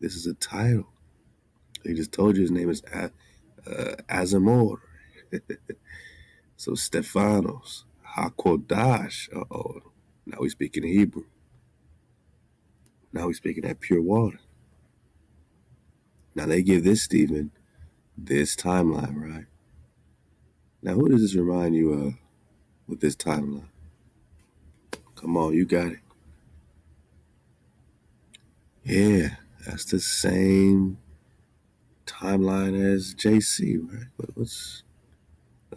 This is a title. He just told you his name is Azamor. So Stephanos, Hakodash. Uh-oh. Now we speaking Hebrew. Now we speaking that pure water. Now they give this Stephen this timeline, right? Now who does this remind you of with this timeline? Come on, you got it. Yeah, that's the same timeline as JC, right? But let's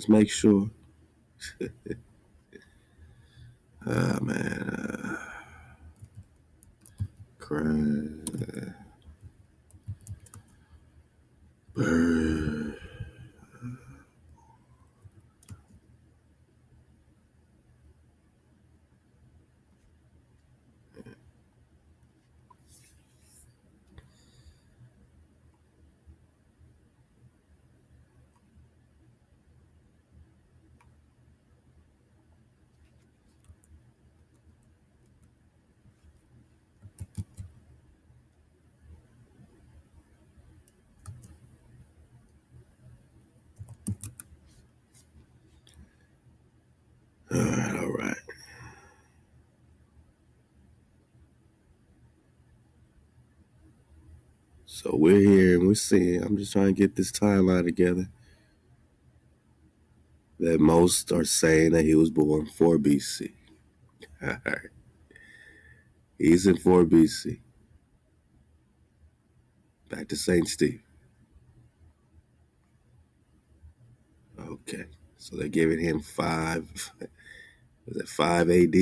make sure. Man, crab, bird. All right. So we're here and we're seeing. I'm just trying to get this timeline together. That most are saying that he was born 4 BC. All right. He's in 4 BC. Back to St. Steve. Okay. So they're giving him 5. Was it 5 AD?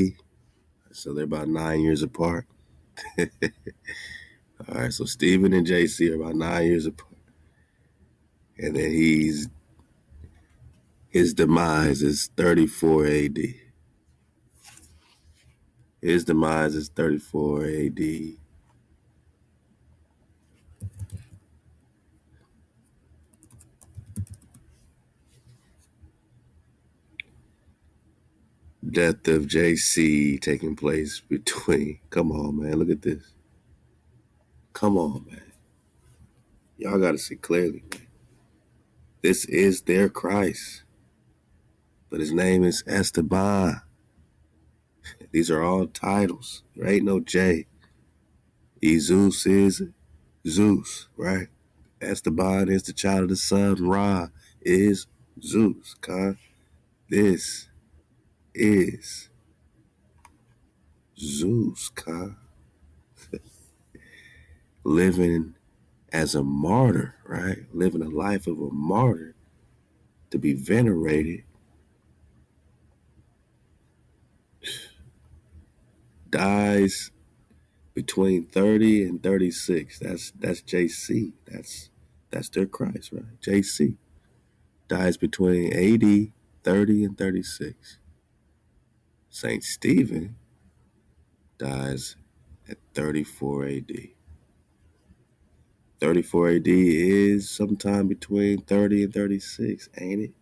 So they're about 9 years apart. All right. So Stephen and JC are about 9 years apart. And then his demise is 34 AD. His demise is 34 AD. Death of JC taking place between. Come on, man. Look at this. Come on, man. Y'all got to see clearly, man. This is their Christ. But his name is Esteban. These are all titles. There ain't no J. Jesus is Zeus, right? Esteban is the child of the sun. Ra is Zeus. God. This is Zeus, God. Living as a martyr, right? Living a life of a martyr to be venerated. Dies between 30 and 36. That's JC. That's their Christ, right? JC dies between AD 30 and 36. Saint Stephen dies at 34 AD. 34 AD is sometime between 30 and 36, ain't it?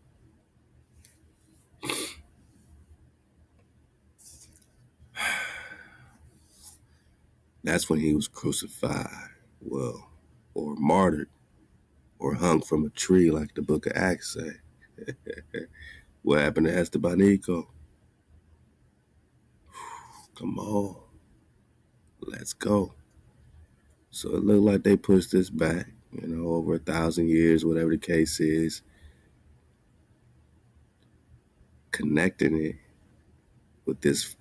That's when he was crucified, well, or martyred, or hung from a tree like the book of Acts say. What happened to Estebanico? Come on. Let's go. So it looked like they pushed this back, over 1,000 years, whatever the case is, connecting it with this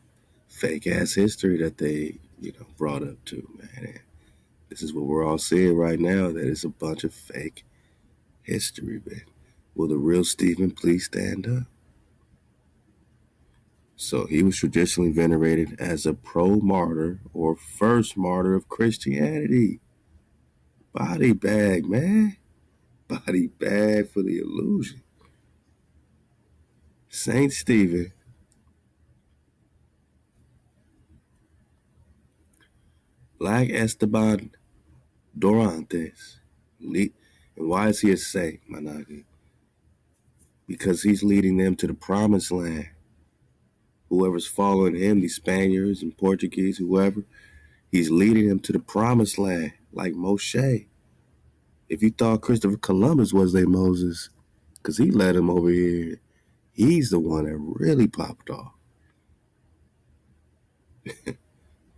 fake ass history that they, brought up to, man. And this is what we're all seeing right now, that it's a bunch of fake history, man. Will the real Stephen please stand up? So he was traditionally venerated as a pro-martyr or first martyr of Christianity. Body bag, man. Body bag for the illusion. Saint Stephen like Esteban Dorantes. And why is he a saint, Managi? Because he's leading them to the promised land. Whoever's following him, the Spaniards and Portuguese, whoever, he's leading them to the promised land. like Moshe. If you thought Christopher Columbus was their Moses, because he led them over here, he's the one that really popped off.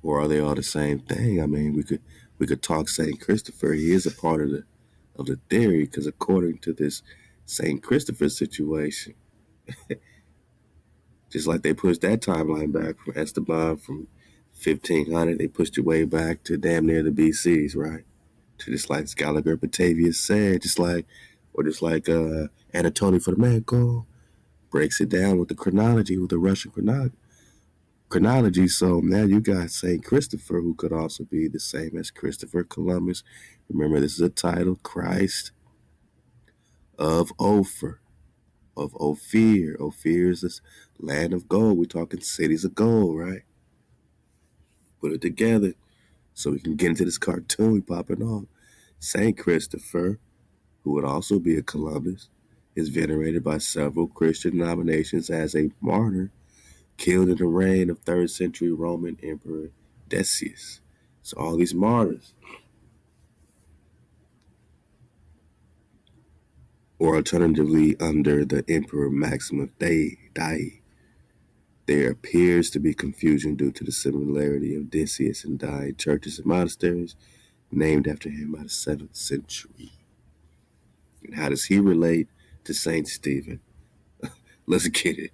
Or are they all the same thing? I mean, we could talk Saint Christopher. He is a part of the theory, because according to this Saint Christopher situation, just like they pushed that timeline back from Esteban from 1500, they pushed it way back to damn near the BCs, right? To just like Scaliger Batavius said, just like Anatoly Fomenko breaks it down with the chronology, with the Russian chronology. So now you got Saint Christopher, who could also be the same as Christopher Columbus. Remember, this is a title, Christ of Ophir, of Ophir. Ophir is this land of gold. We're talking cities of gold, right? Put it together so we can get into this cartoon we popping off. Saint Christopher, who would also be a Columbus, is venerated by several Christian denominations as a martyr killed in the reign of 3rd century Roman Emperor Decius. So all these martyrs, or alternatively under the Emperor Maximus Dai, there appears to be confusion due to the similarity of Decius and Dai churches and monasteries named after him by the 7th century. And how does he relate to Saint Stephen? Let's get it.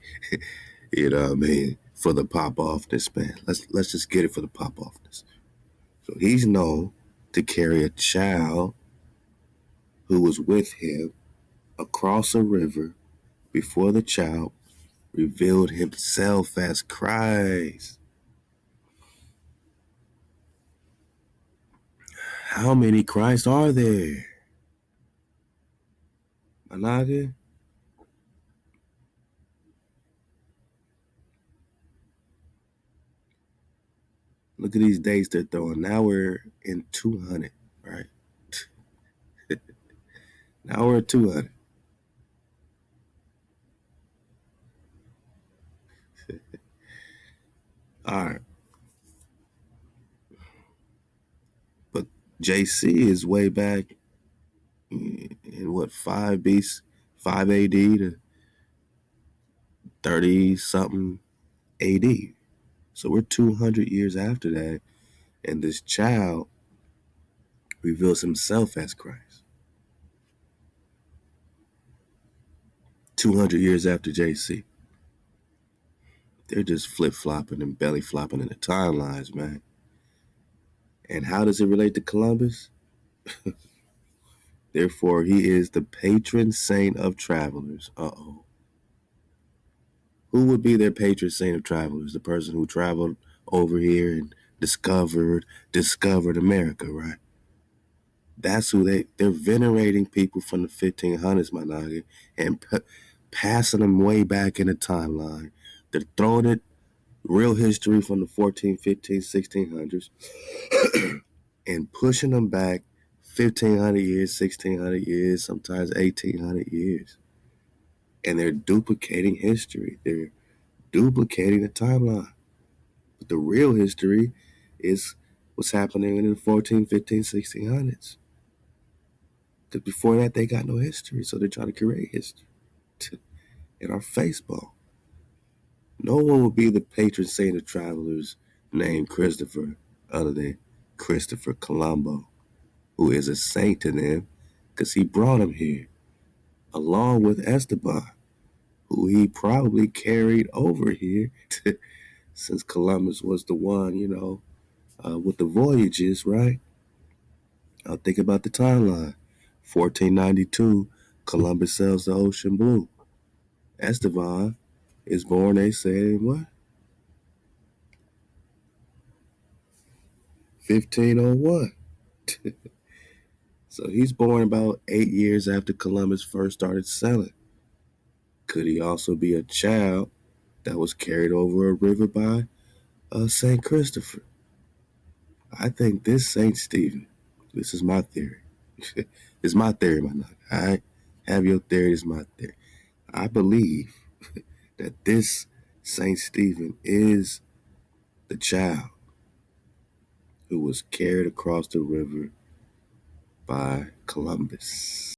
You know what I mean? For the pop-offness, man. Let's just get it for the pop-offness. So he's known to carry a child who was with him across a river before the child revealed himself as Christ. How many Christs are there? Managa? Look at these dates they're throwing. Now we're in 200, right? Now we're at 200. All right. But JC is way back in what, 5 BC, 5 AD to 30 something AD. So we're 200 years after that, and this child reveals himself as Christ. 200 years after JC. They're just flip-flopping and belly-flopping in the timelines, man. And how does it relate to Columbus? Therefore, he is the patron saint of travelers. Uh-oh. Who would be their patron saint of travelers? The person who traveled over here and discovered America, right? That's who they're venerating people from the 1500s, my noggin, and passing them way back in the timeline. They're throwing it real history from the 14, 15, 1600s and pushing them back 1500 years, 1600 years, sometimes 1800 years. And they're duplicating history. They're duplicating the timeline. But the real history is what's happening in the 14, 15, 1600s. Because before that, they got no history. So they're trying to create history in our Facebook. No one will be the patron saint of travelers named Christopher other than Christopher Colombo, who is a saint to them because he brought him here, along with Esteban, who he probably carried over here since Columbus was the one, with the voyages, right? I'll think about the timeline. 1492, Columbus sails the ocean blue. Esteban is born, they say, what? 1501. So he's born about 8 years after Columbus first started sailing. Could he also be a child that was carried over a river by St. Christopher? I think this St. Stephen, this is my theory. It's my theory, my nut. All right? Have your theory, it's my theory. I believe that this St. Stephen is the child who was carried across the river by Columbus.